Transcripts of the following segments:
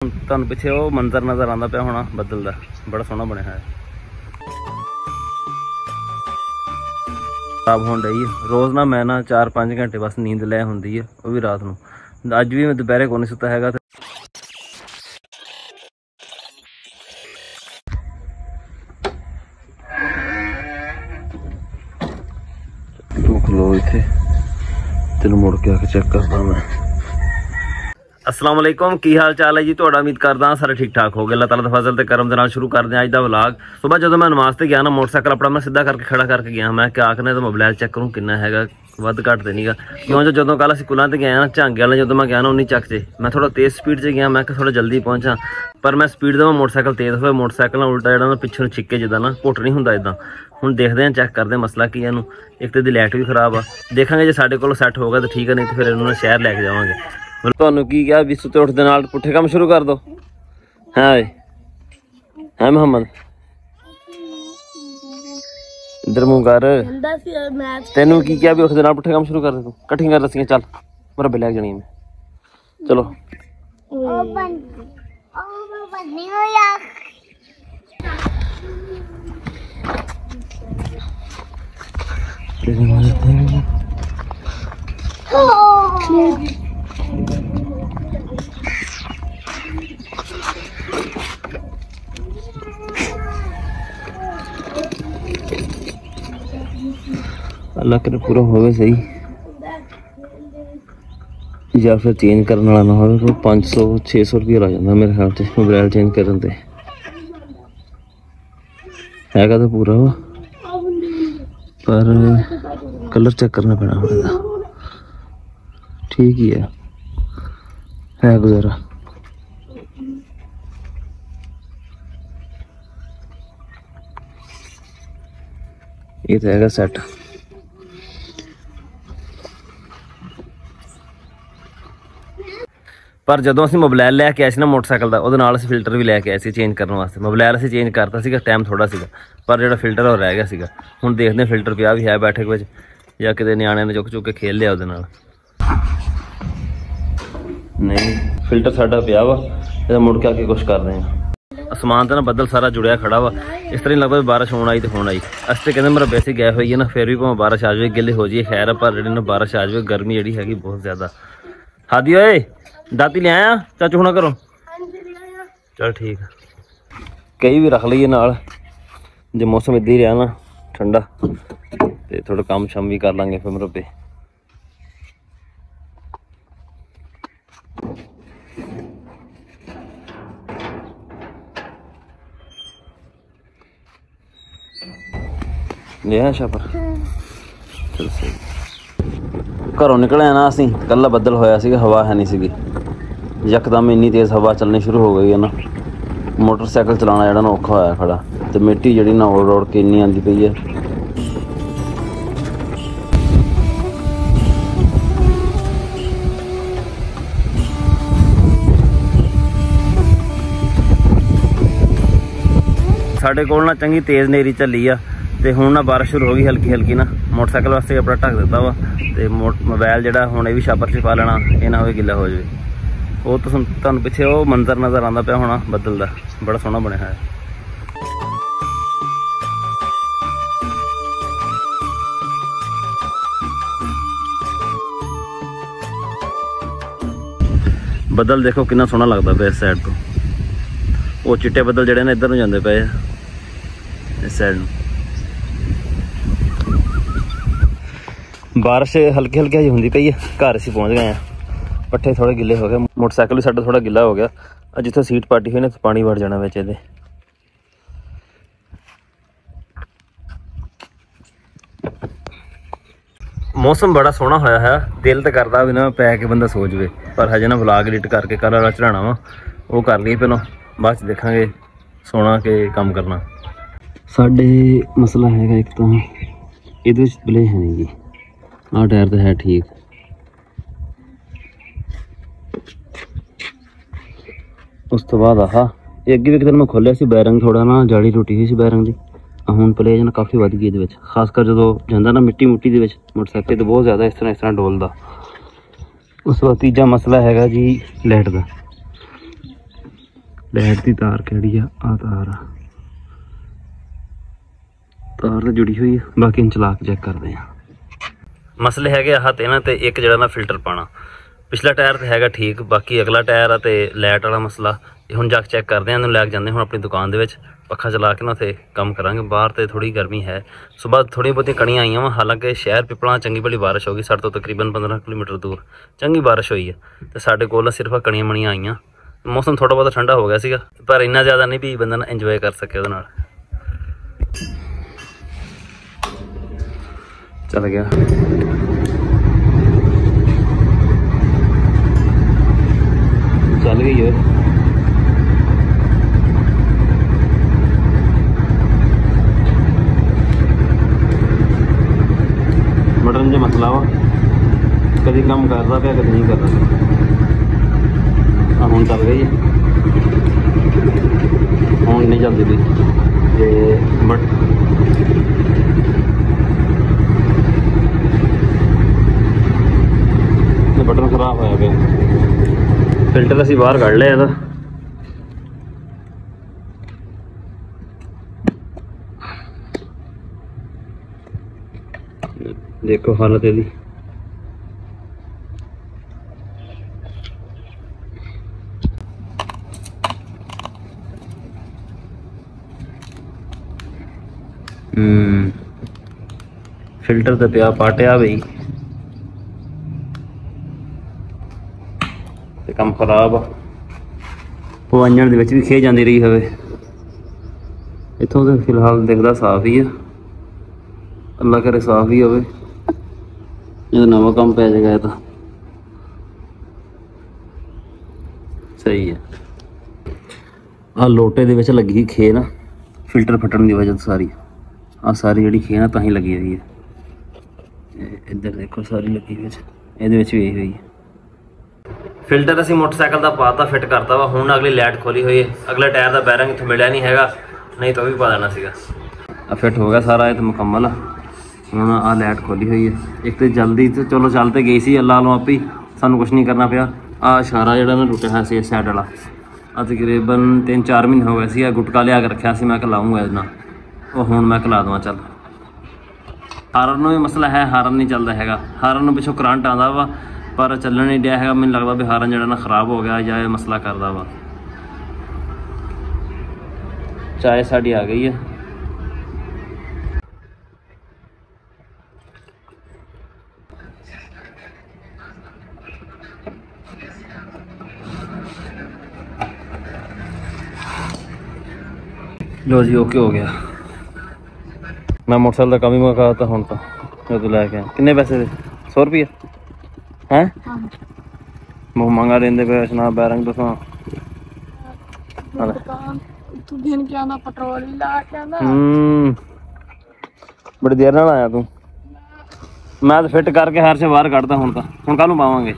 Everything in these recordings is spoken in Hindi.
तुहानू पिछे वो मंजर नज़र आंदा पिया होना बदल दा, बड़ा सोहना बनया है। खराब होने डई रोज़ ना मैं ना 4-5 घंटे बस नींद लै होंदी है, वो भी रात नूं। अज भी मैं दोपहरे को नहीं सुता हैगा। तू खलो इत्थे, तेन मुड़ के आके चेक करदा मैं। अस्सलाम वालेकुम, की हाल चाल है जी तुहाडा? उम्मीद करदा सारे ठीक ठाक हो गए। अल्लाह ताला दा फजल ते करम दे नाल शुरू करदे अज दा व्लॉग। सुबह जदों मैं नमाज ते गया ना, मोटरसाइकिल अपना मैं सीधा करके खड़ा करके गया। मैं क्या आखने तो मोबाइल चेक करूँ किन्ना हैगा, वध घट तो नहींगा। क्यों जो जदों कल असीं कुलां ते गए ना झांगे वाले, जदों मैं गया ना 19 चक से मैं थोड़ा तेज़ स्पीड से गया। मैं थोड़ा जल्दी पहुंचा, पर मैं स्पीड देवां मोटरसाइकिल तेज़ होए, मोटरसाइकिल उल्टा जिहड़ा ना पिछों छिक्के जिद्दां ना घुट नहीं हुंदा इदां। हुण देखते हैं, चेक करते हैं मसला की है। एक तो लाइट भी खराब आ, देखांगे जे साडे कोल सैट होगा तो ठीक है, नहीं तो फिर इन्होंने शहर लैके जावांगे। तुहानू की कहा भी सुते उठदे नाल पुट्ठे काम शुरू कर दो है मोहम्मद, इधर मुंह कर। तेनू की क्या भी उठदे नाल पुट्ठे काम शुरू कर दे तू। कट्ठियां कर रस्सियां, चल मरब्बे लैके जानी मैं। चलो अल्लाह करे पूरा होवे सही, या फिर चेंज करने वाला ना हो तो 500-600 रुपया लग जाता मेरे ख्याल से मोबाइल चेंज करने। हैगा तो पूरा वा, पर कलर चेक करना पैना होगा। ठीक ही है गुजारा। ये तो हैगा सैट। पर जदों असीं मोबाइल लैके आए सी ना मोटरसाइकिल का, उहदे नाल असीं फिल्टर भी लैके आए सी चेंज करने वास्ते। मोबाइल असीं चेंज करता सीगा, टाइम थोड़ा सीगा, पर जिहड़ा फिल्टर वो रह गया सीगा। हुण देखदे फिल्टर पिया भी है बैठक विच, या किते निआणिਆਂ ने चुक के खेल लिया उहदे नाल। नहीं फिल्टर साडा पिया वा, इहदा मुड़ के आके कुछ करदे हैं। आसमान तो ना बदल सारा जुड़िया खड़ा वा, इस तरह लगता बारिश होना आई तो होना आई। अस तो कहते मेरा वैसे गए हुई है ना, फिर भी भावें बारिश आ जाए गिले हो जाए खैर, पर जी बारिश आ जाए गर्मी जी हैगी बहुत ज़्यादा। हादी ओए दाती ले आया चाचू होना करो, चल ठीक है। कई भी रख लीए नाल, जो मौसम इदा ही रहा ना ठंडा, तो थोड़ा काम शाम भी कर लाँगे फिर मरब्बे। लिया शापर चल सही। घरों निकले ना असी, कल बदल होया सीगा, हवा है नहीं सीगी, यकदम इन्नी तेज़ हवा चलनी शुरू हो गई है ना, मोटरसाइकिल चलाना जिहड़ा ना औखा होया खड़ा। तो मिट्टी जिहड़ी ना उड़ उड़ के इन्नी आंदी पई है। साडे कोल ना चंगी तेज़ नेरी झली आ, तो हुण ना बारिश शुरू हो गई हल्की हल्की ना। मोटरसाइकिल वास्ते अपना ढक दिता वा, तो मोबाइल जिहड़ा हुण ये भी छापर च पा लेना, ये ना होवे गिला हो जाए। वो तो तुहानू पिछे वो मंजर नज़र आंदा पिया होना बदल दा, बड़ा सोहना बनया है। बदल देखो कितना सोहना लगता पे इस साइड तो, वो चिट्टे बदल जिहड़े ने इधर नूं जांदे पे इस साइड नूं। बारिश हल्की हल्की जी होंदी पई है। घर असीं पहुँच गए हैं, पट्ठे थोड़े गिले हो गए, मोटरसाइकिल भी साडा थोड़ा गिला हो गया। जिथे सीट पाटी हुई ना पानी वड़ जाना विच इहदे। मौसम बड़ा सोहना होया है, दिल तो करता भी ना पै के बंदा सो जाए, पर हजे ना व्लॉग एडिट करके कल वाला चढ़ाना वा, वो कर लिए पहलों, बाद च देखांगे सोना के काम करना। साडे मसला हैगा एक तो इहदे विच प्ले है नहीं जी, आह टायर तो है ठीक, उस तो बाद आह अगे भी एक दिन मैं खोलिया सी, बैरिंग थोड़ा ना जाली टुटी हुई सी बैरिंग की। हुण प्लेज ना काफ़ी वध गई इहदे विच, खासकर जो जांदा ना मिट्टी मुट्टी दे विच मोटरसाइकिल तो बहुत ज़्यादा इस तरह डोलदा। उस बाद तीजा मसला हैगा जी लाइट का। लाइट की तार कहड़ी आ तार तो जुड़ी हुई है। बाकी इन चला के चेक करते हैं। मसले है आह तो इन्हों एक जरा ना फिल्टर पाना। पिछला टायर तो है ठीक, बाकी अगला टायर तो लाइट वाला मसला हम जाके चेक करते हैं। लैके जाते हम अपनी दुकान के पखा चला के ना उत्थे काम करांगे। बाहर तो थोड़ी गर्मी है। सुबह थोड़ी बहुत कणियाँ आईयां वा, हालांकि शहर पिपला चंगी भली बारिश हो गई। साढ़े तो तकरीबन 15 किलोमीटर दूर चंगी बारिश हुई है तो साढ़े कोल सिर्फ कणियाँ मणियाँ आईयां। मौसम थोड़ा बहुत ठंडा हो गया सीगा, पर इन्ना ज़्यादा नहीं भी बंदा ना इंजॉय कर सके उहदे नाल। चल गया चल गई है। बटन जो मसला वा कभी काम करता पाया कभी नहीं करता। हम चल गई है, हम नहीं चलती थी बट बटन खराब होया गया। फिल्टर असी बाहर कढ़ लिया था। देखो हालत है। फिल्टर तो पिया पाटिया बई ते काम खराब पवाइयां दे विच भी खे जाती रही हवे। इत्थों तो फिलहाल दिखदा साफ ही है। अल्लाह करे साफ ही होवे, नवा काम पै जाएगा। तो सही है। आ लोटे दे विच लगी खे ना फिल्टर फटन की वजह सारी आ सारी जी खे ना तां ही लगी हुई है। इधर देखो सारी लगी हुई ये भी यही हुई है। फिल्टर असी मोटरसाइकिल का पाता फिट करता वा। हुण अगली लाइट खोली हुई है। अगला टायर का बैरिंग इत्थों मिलिया नहीं हैगा, नहीं तो भी पा देना सीगा। फिट हो गया सारा, ये तो मुकम्मल है। हुण आ लाइट खोली हुई है। एक तो जल्दी तो चलो चल तो गई सी अल्लाह लो आप ही, सानू कुछ नहीं करना पिया। आ इशारा जिहड़ा ना टुटिया है इस साइड वाला तकरीबन 3-4 महीने हो गए सी। गुटका लिया के रखा सी, मैं लाऊंगा इस वो हुण मैं ला देवां। चल हारन भी मसला है, हारन नहीं चलता है। हारन पिछों करंट आता वा पर चलन नहीं दिया है। मैनूं लगता भी हारन जिहड़ा ना खराब हो गया या ये मसला करदा वा। चाय साड़ी आ गई है। लो जी ओके हो गया। मैं मोटरसाइकिल का कम ही मंगा था हूँ तो लैके किन्ने पैसे दे 100 रुपये हैं मुँह मंगा देंगे पे सुना बैरंग तो बड़ी देर नाल आया तू। मैं तो फिट करके हर से बाहर कढ़ता हूँ तो कल पावांगे।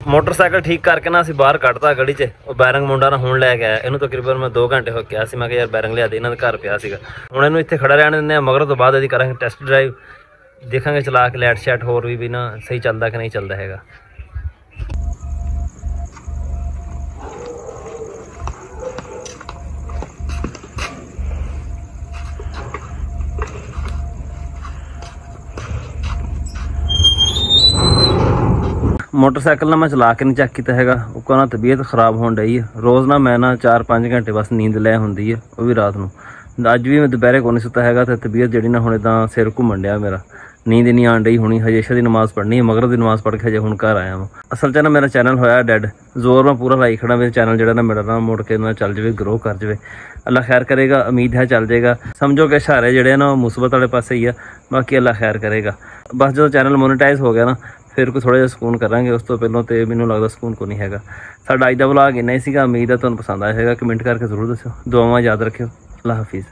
मोटरसाइकिल ठीक करके ना अं बाहर कढ़ता गली च। बैरंग मुंडा ना हुण लैके आया। इनू तकरीबन मैं 2 घंटे हो गया सी। मैं यार बैरंग लिया दे, इन्होंने घर पिया सीगा। हुण इनू इत्थे खड़ा रहने दिंदे, मगर तो बाद करांगे टेस्ट ड्राइव, देखांगे चला के लाइट शैट होर भी ना सही चलता कि नहीं चलता हैगा। मोटरसाइकिल ना मैं चला के नहीं चेक किया है। उसका ना तबीयत खराब होने डई है। रोज़ ना मैं ना 4-5 घंटे बस नींद लै होंदी है, वो भी रात नूं। अज भी मैं दोपहरे को नहीं सुता है तो तबीयत जी ना हुणे तां सिर घूमन डिया मेरा। नींद नहीं आन डई हुणी। हजे इशा की नमाज़ पढ़नी है, मगरब की नमाज़ पढ़ के हजे हुण घर आया वां। असल च ना मेरा चैनल होया डैड, जोर मैं पूरा लाई खड़ा। मेरा चैनल जो ना मेरा ना मुड़ के ना चल जाए, ग्रो कर जाए। अल्लाह खैर करेगा, उम्मीद है चल जाएगा। समझो कि इशारे जोड़े ना मुसीबत वाले पासे ही है, बाकी अल्लाह खैर करेगा। बस जो चैनल मोनेटाइज हो गया ना फिर कोई थोड़ा जिहा सुकून करांगे। उस तो पहलों तो मैनूं लगदा सुकून को नहीं हैगा। साडा अज दा व्लॉग इन्ना ही सीगा। उम्मीद है तुहानूं पसंद आया होगा। कमेंट करके जरूर दस्सिओ। दुआवां याद रखियो। अल्लाह हाफिज़।